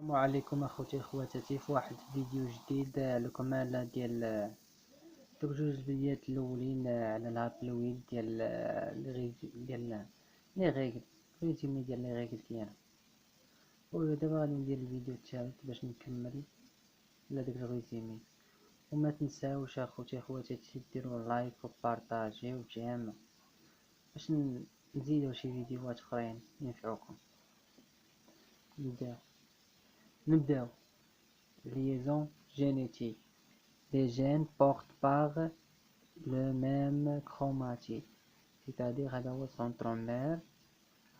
السلام عليكم اخوتي اخواتاتي في واحد الفيديو جديد لكم على ديال دوك جوج الفيديوهات الاولين على الهابلويد ديال لي ريغل ريزومي ديال لي ريغل ديالنا. ودابا غادي ندير الفيديو الثالث باش نكمل على داك الريزومي. وما تنساوش اخوتي اخواتاتي ديروا لايك وبارطاجي وجيم باش نزيدو شي فيديوهات اخرين ينفعوكم. نبداو. Liaison génétique. Les gènes portent par le même chromatide, c'est-à-dire هذا هو centromère.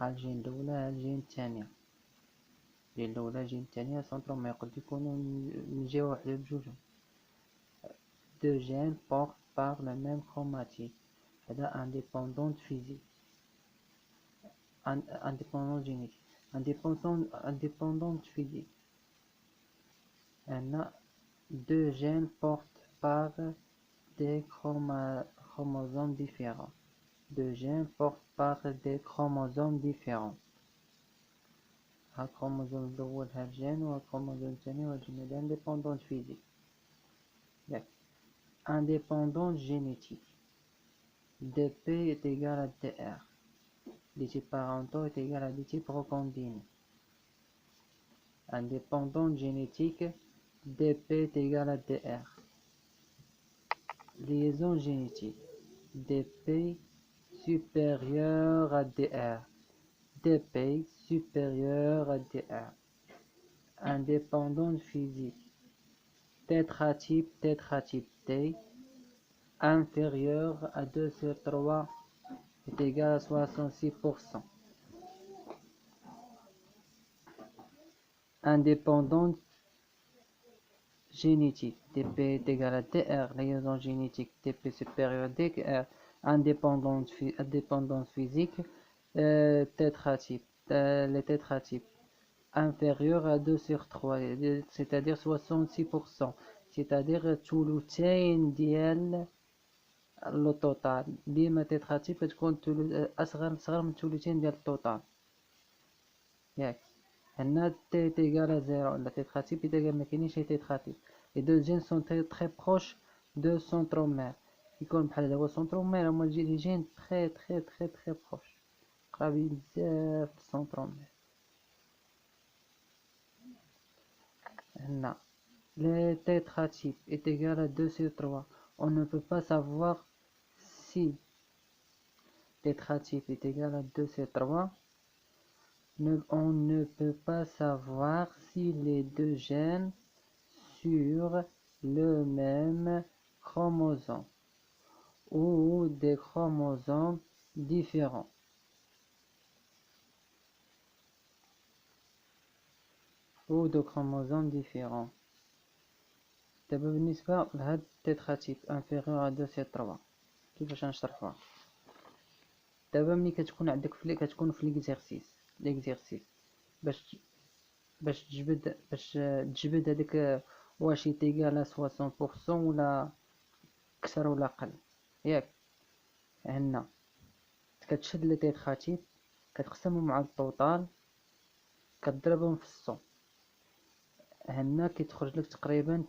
ها الجين الأولى ها الجين الثانية. الجين الأولى الجين الثانية centromère قد يكونوا من جهة واحدة بجوجهم. Deux gènes portent par le même chromatide. هذا indépendant physique. Indépendant génétique. Indépendant physique. Deux gènes portent par des chromosomes différents. Deux gènes portent par des chromosomes différents. Un chromosome الأول ها الجين والchromosome الثاني هو الجين indépendant physique. Indépendant génétique. dP est égal à dR. Les types parentaux est égal à des types recombinés. Indépendant génétique. dP est égal à dR. Liaison génétique. dP supérieur à dR. dP supérieur à dR. Indépendant physique. Tétratype T inférieur à 2 sur 3 est égal à 66%. Indépendant génétique. dP est égal à dR. Liaison génétique. dP supérieur à dR. Indépendance physique. Tétratype. Les tétratypes inférieur à 2 sur 3, c'est-à-dire 66%. c'est-à-dire ثلثين ديال لو توتال. ديما تيتراتيب كتكون اصغر من ثلثين ديال التوتال ياك. هنا تي تيغال زيرو ولا تيتراتيب تيغال ما كاينينش تيتراتيب. لي دو جين سون تري بروش دو سونترومير. يكون بحال هذا هو سونترومير هما لي جين تري بروش قرابين بزاف السونترومير. هنا le tétratype est égal à 2 sur 3. On ne peut pas savoir si tétratype est égal à 2 sur 3. On ne peut pas savoir si les deux gènes sur le même chromosome ou des chromosomes différents. دابا بالنسبة لهاد التيتراتيب انفيريور ا 2 سي 3 كيفاش غنشرحوها؟ دابا ملي كتكون عندك كتكون في ليكزيرسيس باش تجبد هذاك واش يتيغال 60% ولا اكثر ولا اقل ياك. هنا كتشد لي تيتراتيب كتقسمهم مع التوتال كتضربهم في الصوم. هنا كيتخرج لك تقريبا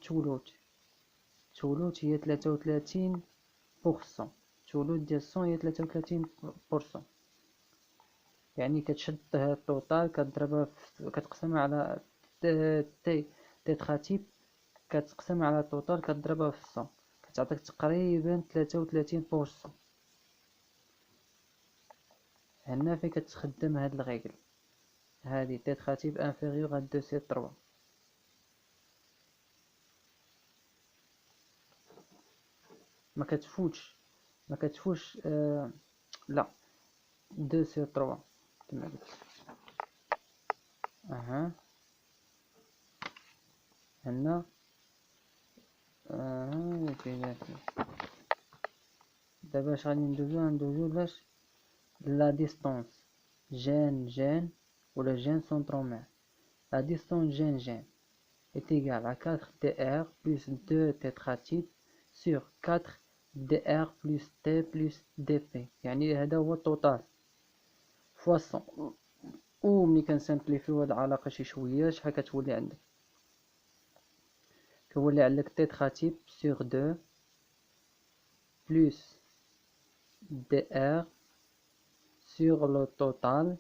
ثلث هي 33%. ثلث ديال الصون هي 33%. يعني كتشد التوتال كتضربها كتقسمها على تيتراتيب كتقسم على التوتال كتضربها في الصون كتعطيك تقريبا 33%. هنا فين كتخدم هاد الريغل هادي تيتراتيب انفيريور ا 2 سي 3. ما كتفوتش لا 2 sur 3 كما قلت. هنا دابا اش غادي ندوزو لاش لا ديستونس جين ولا جين سونترومير. لا ديستونس جين est égale à 4 dr plus 2 tétratype sur 4 dr plus t plus dp. يعني هذا هو التوتال فوا 100. و ملي كنسامبليفيو هاد العلاقة شي شوية شحال كتولي عندك؟ كيولي عندك تيترا تيب سور دو بلس دي ار سور لو توتال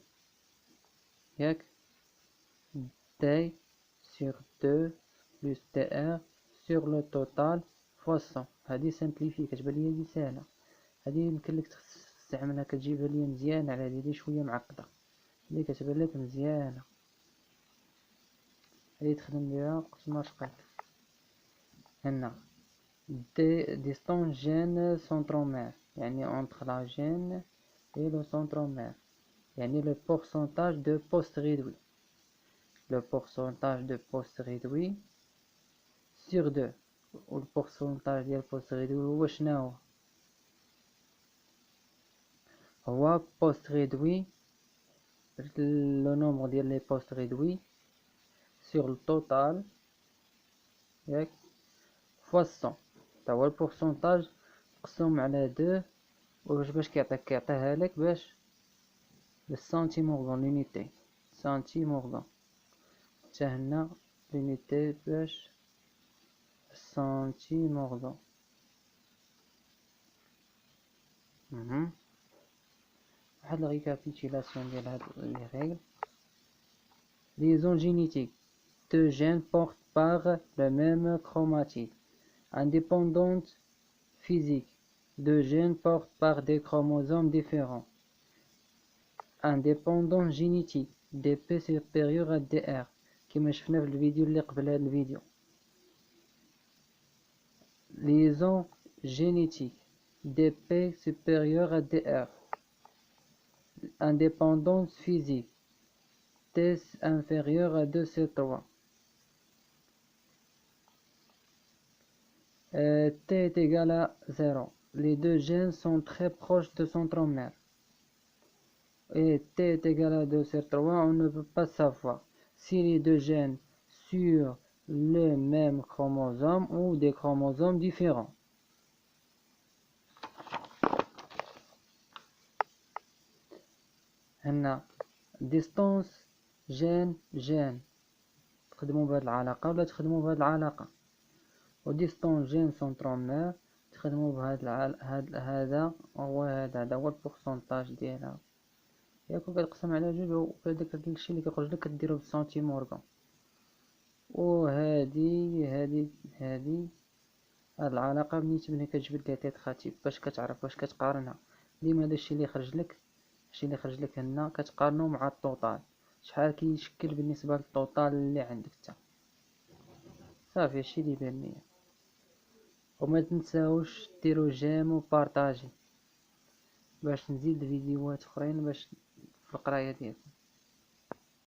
ياك دي سور دو بلس دي ار سور لو توتال فوا 100. هادي سامبليفي كتبان ليا هادي ساهلة، هادي يمكن لك تستعملها كتجيبها ليا مزيان على هادي شوية معقدة، هادي كتبان لك مزيانة، هادي تخدم بها وقت ما تبقى. هنا دي ديستونس جين سونترومير يعني entre la gêne et le centromère يعني le pourcentage de post réduit. Le pourcentage de post réduit sur 2 و البورسونتاج ديال post réduit هو شناهو؟ هو post réduit le nombre ديال les post réduits sur le total ياك fois 100 تا هو البورسونتاج مقسوم على 2. باش كيعطيك كيعطيها لك باش بالسنتيموغدون لونيتي سنتيموغدون حتى هنا لونيتي باش سنتيموغدون. واحد الريكابيتولاسيون ديال هاد لي ريغل. Liaison génétique. Deux gènes portent par le même chromatide. Indépendante physique. Deux gènes portent par des chromosomes différents. Indépendance génétique. dp supérieur à dr كما شفنا في الفيديو اللي قبل هذا الفيديو. Liaison génétique. dp supérieur à dr. Indépendance physique. T inférieur à 2/3. T est égal à 0. Les deux gènes sont très proches de centromère. Et T est égal à 2/3, on ne peut pas savoir si les deux gènes sur le même chromosome ou des chromosomes différents. هنا distance gène gène تخدموا بهاد العلاقة ولا تخدموا بهاد العلاقة، و distance gène centromère تخدموا بهاد هذا هو هذا هو البورسونتاج ديالها ياك، كتقسم على جوج وهداك الشيء اللي كيخرج لك كديرو بالسنتيمورغون. وهادي هاد العلاقة ملي كتجبد ليها تيترا تيب باش كتعرف واش كتقارنها. ديما هذا الشيء اللي خرج لك هنا كتقارنو مع التوتال، شحال كيشكل بالنسبة للتوتال اللي عندك انت. صافي هادشي اللي بان ليا. وما تنساوش ديروا جيم وبارطاجي باش نزيد فيديوهات اخرين باش في القرايه ديالكم.